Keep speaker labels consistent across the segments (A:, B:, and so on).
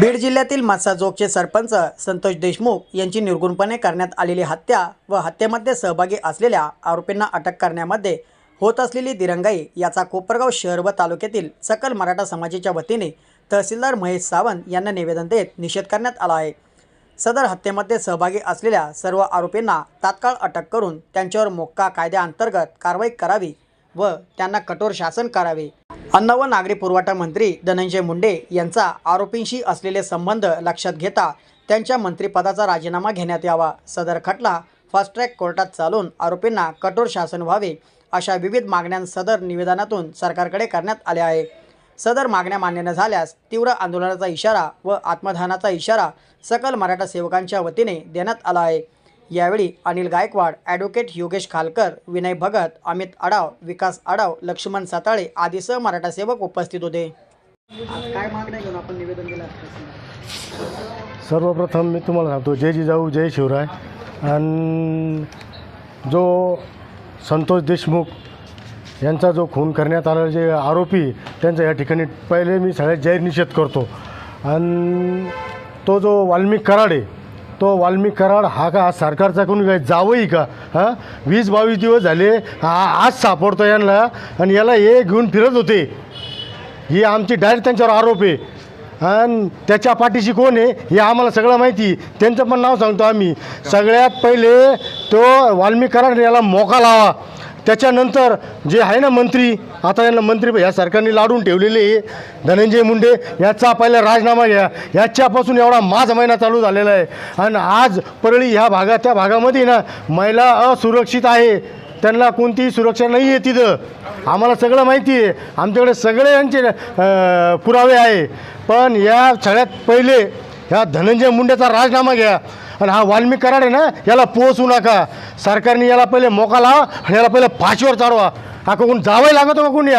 A: बीड जिल्ह्यातील मस्साजोगचे सरपंच संतोष देशमुख यांची निर्गुणपणे करण्यात आलेली हत्या व हत्येमध्ये सहभागी असलेल्या आरोपींना अटक करण्यामध्ये होत असलेली दिरंगाई याचा कोपरगाव शहर व तालुक्यातील सकल मराठा समाजाच्या वतीने तहसीलदार महेश सावंत यांना निवेदन देत निषेध करण्यात आला आहे। सदर हत्येमध्ये सहभागी असलेल्या सर्व आरोपींना तात्काळ अटक करून त्यांच्यावर मोक्का कायद्याअंतर्गत कारवाई करावी व त्यांना कठोर शासन करावे। अन्न व नागरी पुरवठा मंत्री धनंजय मुंडे यांचा आरोपींशी असलेले संबंध लक्षात घेता त्यांच्या मंत्रिपदाचा राजीनामा घेण्यात यावा। सदर खटला फास्ट ट्रॅक कोर्टात चालून आरोपींना कठोर शासन व्हावे अशा विविध मागण्या सदर निवेदनातून सरकारकडे करण्यात आल्या आहे। सदर मागण्या मान्य न झाल्यास तीव्र आंदोलनाचा इशारा व आत्मदहनाचा इशारा सकल मराठा सेवकांच्या वतीने देण्यात आला आहे। यावेळी अनिल गायकवाड, ॲडव्होकेट योगेश खालकर, विनय भगत, अमित आडाव, विकास आडाव, लक्ष्मण साताळे आदीसह मराठा सेवक उपस्थित होते। आज काय मागण्या घेऊन आपण निवेदन दिलं?
B: सर्वप्रथम मी तुम्हाला सांगतो, जय जिजाऊ जय शिवराय। आणि जो संतोष देशमुख यांचा जो खून करण्यात आलेला जे आरोपी त्यांचा या ठिकाणी पहिले मी सगळ्यात जाहीर निषेध करतो। आणि तो जो वाल्मिक कराड आहे, तो वाल्मिक कराड हा का सरकारचा कोणी काय जावई का? 20-22 दिवस झाले आज सापडतो यांना आणि याला हे घेऊन फिरत होते। ही आमची डायरेक्ट त्यांच्यावर आरोप आहे। आणि त्याच्या पाठीशी कोण आहे हे आम्हाला सगळं माहिती, त्यांचं पण नाव सांगतो आम्ही। सगळ्यात पहिले तो वाल्मिक कराड याला मोका लावा। त्याच्यानंतर जे आहे ना मंत्री, आता यांना मंत्री ह्या सरकारने लाडून ठेवलेले धनंजय मुंडे, याचा पहिला राजीनामा घ्या। याच्यापासून एवढा माझा महिना चालू झालेला आहे आणि आज परळी ह्या भागात त्या भागामध्ये ना महिला असुरक्षित आहे, त्यांना कोणतीही सुरक्षा नाही आहे तिथं। आम्हाला सगळं माहिती आहे, आमच्याकडे सगळे यांचे पुरावे आहे। पण या सगळ्यात पहिले ह्या धनंजय मुंडेचा राजीनामा घ्या आणि हा वाल्मिक कराड आहे ना याला पोहोचू नका। सरकारने याला पहिले मोका लावा आणि याला पहिले फाशीवर चढवा। हा कोण जावं लागतो का कोणी?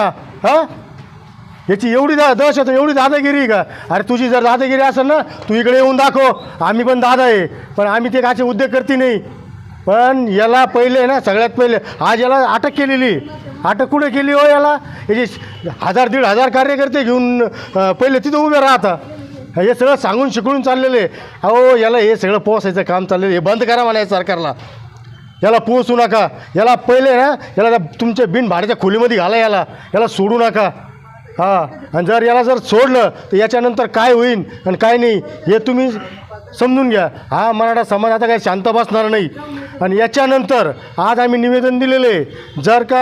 B: याची एवढी दहशत, एवढी दादागिरी का? अरे तुझी जर दादागिरी असेल ना तू इकडे येऊन दाखव, आम्ही पण दादा आहे, पण आम्ही ते काचे उद्योग करते नाही। पण याला पहिले ना सगळ्यात पहिले आज याला अटक केलेली। अटक कुठे केली हो याला? याचे 1000-1500 कार्यकर्ते घेऊन पहिले तिथं उभे राहता। हे सगळं सांगून शिकवून चाललेले। अहो याला हे सगळं पोसायचं काम चाललेलं, हे बंद करा मला सरकारला। याला पोसू नका, याला पहिले ना याला तुमच्या बिनभाड्याच्या खोलीमध्ये घाला, याला सोडू नका। आणि जर याला सोडलं तर याच्यानंतर काय होईल आणि काय नाही हे तुम्ही समजून घ्या। हा मराठा समाज आता काही शांत बसणार नाही। आणि याच्यानंतर आज आम्ही निवेदन दिलेले, जर का